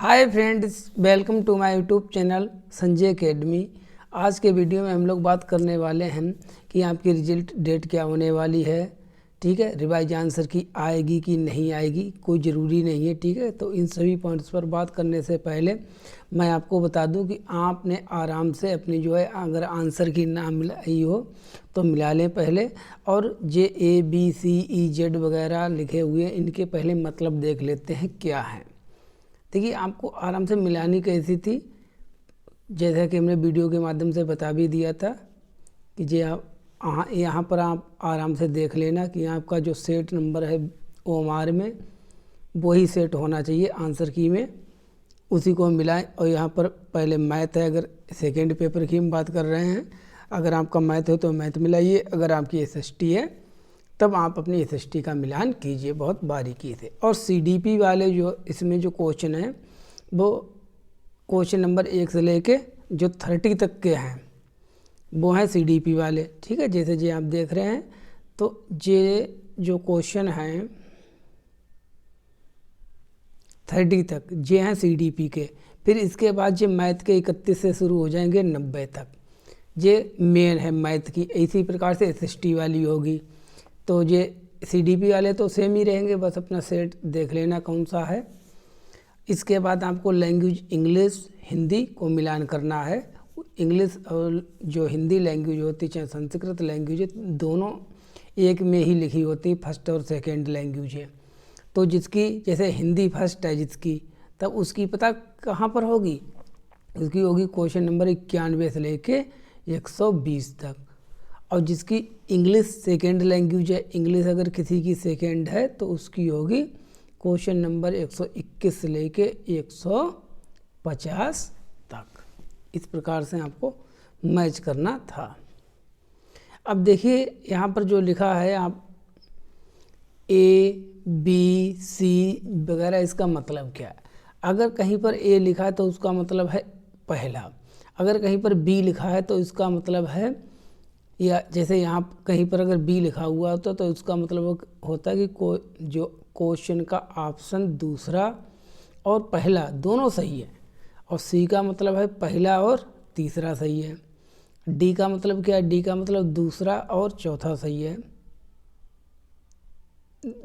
Hi friends, welcome to my YouTube channel Sanjay Academy. आज के video में हम लोग बात करने वाले हैं कि आपकी रिजल्ट डेट क्या होने वाली है। ठीक है, रिवाइज आंसर की आएगी कि नहीं आएगी कोई ज़रूरी नहीं है। ठीक है, तो इन सभी पॉइंट्स पर बात करने से पहले मैं आपको बता दूं कि आपने आराम से अपनी जो है अगर आंसर की ना मिलाई हो तो मिला लें पहले, और जे ABCEZ वगैरह लिखे हुए इनके पहले मतलब देख लेते हैं क्या है। देखिए, आपको आराम से मिलानी कैसी थी, जैसा कि हमने वीडियो के माध्यम से बता भी दिया था कि जे आप यहाँ पर आप आराम से देख लेना कि आपका जो सेट नंबर है OMR में वही सेट होना चाहिए आंसर की में, उसी को मिलाएं। और यहाँ पर पहले मैथ है, अगर सेकेंड पेपर की हम बात कर रहे हैं, अगर आपका मैथ हो तो मैथ मिलाइए, अगर आपकी SST है तब आप अपनी SST का मिलान कीजिए बहुत बारीकी से। और CDP वाले जो इसमें जो क्वेश्चन हैं वो क्वेश्चन नंबर 1 से लेके जो 30 तक के हैं वो हैं CDP वाले। ठीक है, जैसे जी आप देख रहे हैं तो ये जो क्वेश्चन हैं 30 तक ये हैं CDP के। फिर इसके बाद ये मैथ के 31 से शुरू हो जाएंगे 90 तक, ये मेन है मैथ की। इसी प्रकार से SST वाली होगी। तो ये CDP वाले तो सेम ही रहेंगे, बस अपना सेट देख लेना कौन सा है। इसके बाद आपको लैंग्वेज इंग्लिश हिंदी को मिलान करना है। इंग्लिश और जो हिंदी लैंग्वेज होती है, चाहे संस्कृत लैंग्वेज, दोनों एक में ही लिखी होती, फर्स्ट और सेकेंड लैंग्वेज है। तो जिसकी जैसे हिंदी फर्स्ट है जिसकी, तब उसकी पता कहाँ पर होगी, उसकी होगी क्वेश्चन नंबर 91 से लेके 120 तक। और जिसकी इंग्लिश सेकेंड लैंग्वेज है, इंग्लिश अगर किसी की सेकेंड है तो उसकी होगी क्वेश्चन नंबर 121 से लेके 150 तक। इस प्रकार से आपको मैच करना था। अब देखिए यहाँ पर जो लिखा है आप ABC वगैरह, इसका मतलब क्या है। अगर कहीं पर A लिखा है तो उसका मतलब है पहला, अगर कहीं पर B लिखा है तो इसका मतलब है, या जैसे यहाँ कहीं पर अगर B लिखा हुआ होता तो उसका मतलब होता है कि जो क्वेश्चन का ऑप्शन दूसरा और पहला दोनों सही है। और C का मतलब है पहला और तीसरा सही है। D का मतलब क्या है, D का मतलब दूसरा और चौथा सही है।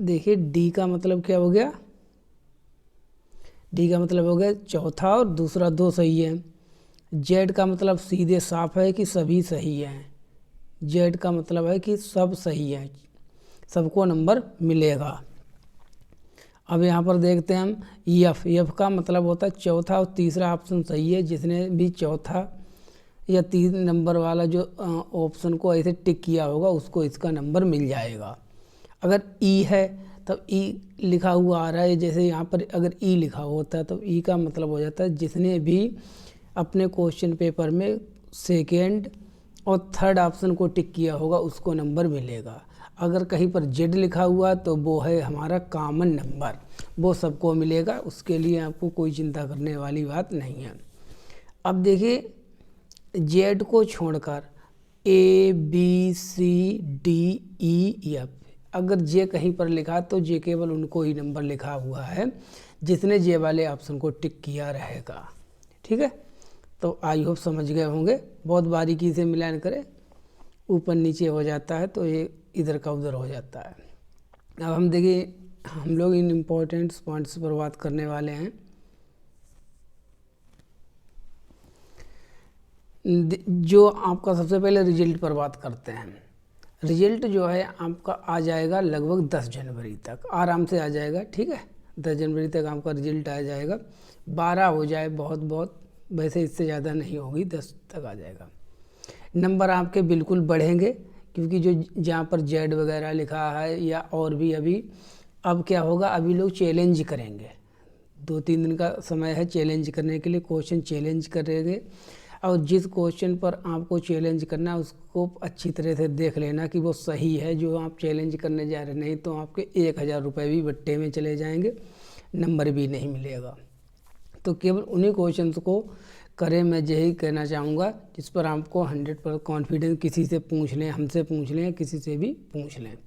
देखिए D का मतलब क्या हो गया, D का मतलब हो गया चौथा और दूसरा दो सही है। Z का मतलब सीधे साफ है कि सभी सही हैं। Z का मतलब है कि सब सही है, सबको नंबर मिलेगा। अब यहाँ पर देखते हैं हम F का मतलब होता है चौथा और तीसरा ऑप्शन सही है। जिसने भी चौथा या 3 नंबर वाला जो ऑप्शन को ऐसे टिक किया होगा उसको इसका नंबर मिल जाएगा। अगर E है तब E लिखा हुआ आ रहा है, जैसे यहाँ पर अगर E लिखा होता है तो E का मतलब हो जाता है जिसने भी अपने क्वेश्चन पेपर में सेकेंड और थर्ड ऑप्शन को टिक किया होगा उसको नंबर मिलेगा। अगर कहीं पर Z लिखा हुआ तो वो है हमारा कॉमन नंबर, वो सबको मिलेगा, उसके लिए आपको कोई चिंता करने वाली बात नहीं है। अब देखिए Z को छोड़कर ABCDEF, अगर J कहीं पर लिखा तो J केवल उनको ही नंबर लिखा हुआ है जिसने J वाले ऑप्शन को टिक किया रहेगा। ठीक है, तो आई होप समझ गए होंगे। बहुत बारीकी से मिलान करें, ऊपर नीचे हो जाता है तो ये इधर का उधर हो जाता है। अब हम देखिए, हम लोग इन इम्पोर्टेंट पॉइंट्स पर बात करने वाले हैं। जो आपका सबसे पहले रिजल्ट पर बात करते हैं। रिजल्ट जो है आपका आ जाएगा लगभग 10 जनवरी तक, आराम से आ जाएगा। ठीक है, 10 जनवरी तक आपका रिजल्ट आ जाएगा। 12 हो जाए बहुत, वैसे इससे ज़्यादा नहीं होगी, 10 तक आ जाएगा। नंबर आपके बिल्कुल बढ़ेंगे, क्योंकि जो जहाँ पर Z वगैरह लिखा है या और भी अभी, अब क्या होगा, अभी लोग चैलेंज करेंगे। 2-3 दिन का समय है चैलेंज करने के लिए, क्वेश्चन चैलेंज करेंगे। और जिस क्वेश्चन पर आपको चैलेंज करना है उसको अच्छी तरह से देख लेना कि वो सही है जो आप चैलेंज करने जा रहे हैं, नहीं तो आपके 1000 रुपये भी बट्टे में चले जाएंगे, नंबर भी नहीं मिलेगा। तो केवल उन्हीं क्वेश्चंस को करें, मैं यही कहना चाहूँगा जिस पर आपको 100% कॉन्फिडेंस, किसी से पूछ लें, हमसे पूछ लें, किसी से भी पूछ लें।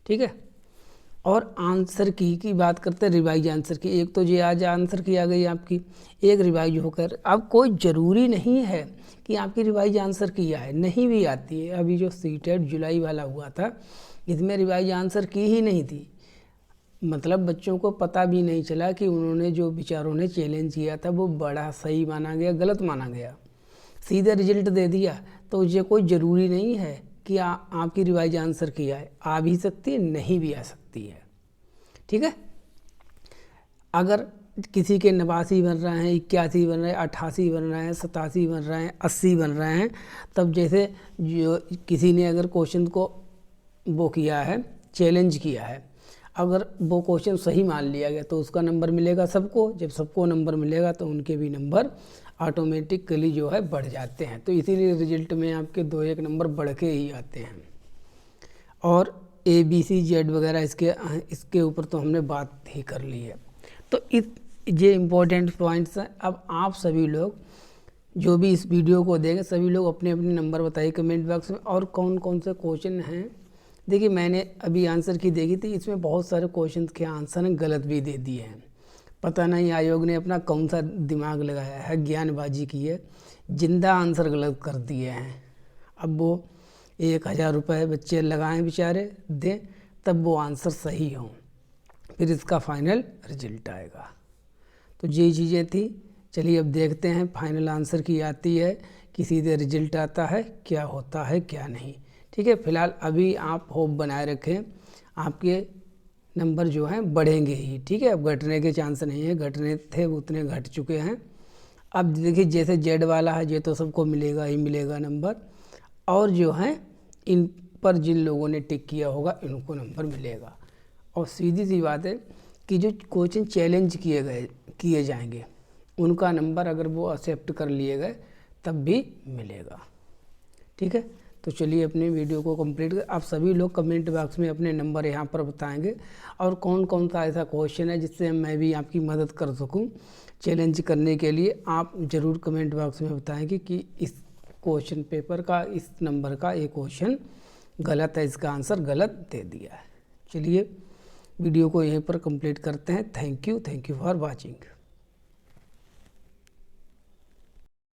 ठीक है, और आंसर की बात करते हैं, रिवाइज आंसर की। एक तो ये आज आंसर की आ गई आपकी, एक रिवाइज होकर। अब कोई ज़रूरी नहीं है कि आपकी रिवाइज आंसर की आए, नहीं भी आती है। अभी जो सीटेट जुलाई वाला हुआ था, इसमें रिवाइज आंसर की ही नहीं थी। मतलब बच्चों को पता भी नहीं चला कि उन्होंने जो बेचारों ने चैलेंज किया था वो बड़ा सही माना गया, गलत माना गया, सीधे रिजल्ट दे दिया। तो ये कोई ज़रूरी नहीं है कि आपकी रिवाइज आंसर की आए, आ भी सकती है, नहीं भी आ सकती है। ठीक है। अगर किसी के 89 बन रहे हैं, 81 बन रहे हैं, 88 बन रहे हैं, 87 बन रहे हैं, 80 बन रहे हैं, तब जैसे जो किसी ने अगर क्वेश्चन को वो किया है, चैलेंज किया है, अगर वो क्वेश्चन सही मान लिया गया तो उसका नंबर मिलेगा सबको। जब सबको नंबर मिलेगा तो उनके भी नंबर ऑटोमेटिकली जो है बढ़ जाते हैं। तो इसीलिए रिजल्ट में आपके 2-1 नंबर बढ़ के ही आते हैं। और ABCZ वगैरह इसके ऊपर तो हमने बात ही कर ली है। तो ये इम्पोर्टेंट पॉइंट्स हैं। अब आप सभी लोग जो भी इस वीडियो को देखें, सभी लोग अपने अपने नंबर बताइए कमेंट बॉक्स में। और कौन कौन से क्वेश्चन हैं, देखिए मैंने अभी आंसर की देखी थी, इसमें बहुत सारे क्वेश्चन के आंसर गलत भी दे दिए हैं। पता नहीं आयोग ने अपना कौन सा दिमाग लगाया है, ज्ञानबाजी की है, जिंदा आंसर गलत कर दिए हैं। अब वो 1000 रुपये बच्चे लगाएं बेचारे, दें, तब वो आंसर सही हों, फिर इसका फाइनल रिजल्ट आएगा। तो यही चीज़ें थी। चलिए अब देखते हैं फाइनल आंसर की आती है कि सीधे रिजल्ट आता है, क्या होता है क्या नहीं। ठीक है। फिलहाल अभी आप होप बनाए रखें, आपके नंबर जो हैं बढ़ेंगे ही। ठीक है। अब घटने के चांस नहीं है, घटने थे वो उतने घट चुके हैं। अब देखिए जैसे जेड वाला है, ये तो सबको मिलेगा ही मिलेगा नंबर, और जो है इन पर जिन लोगों ने टिक किया होगा इनको नंबर मिलेगा। और सीधी सी बात है कि जो क्वेश्चन चैलेंज किए जाएंगे उनका नंबर अगर वो एक्सेप्ट कर लिए गए तब भी मिलेगा। ठीक है। तो चलिए अपनी वीडियो को कंप्लीट कर, आप सभी लोग कमेंट बॉक्स में अपने नंबर यहाँ पर बताएंगे और कौन कौन सा ऐसा क्वेश्चन है जिससे मैं भी आपकी मदद कर सकूँ चैलेंज करने के लिए। आप ज़रूर कमेंट बॉक्स में बताएंगे कि इस क्वेश्चन पेपर का इस नंबर का ये क्वेश्चन गलत है, इसका आंसर गलत दे दिया है। चलिए वीडियो को यहीं पर कंप्लीट करते हैं। Thank you for watching.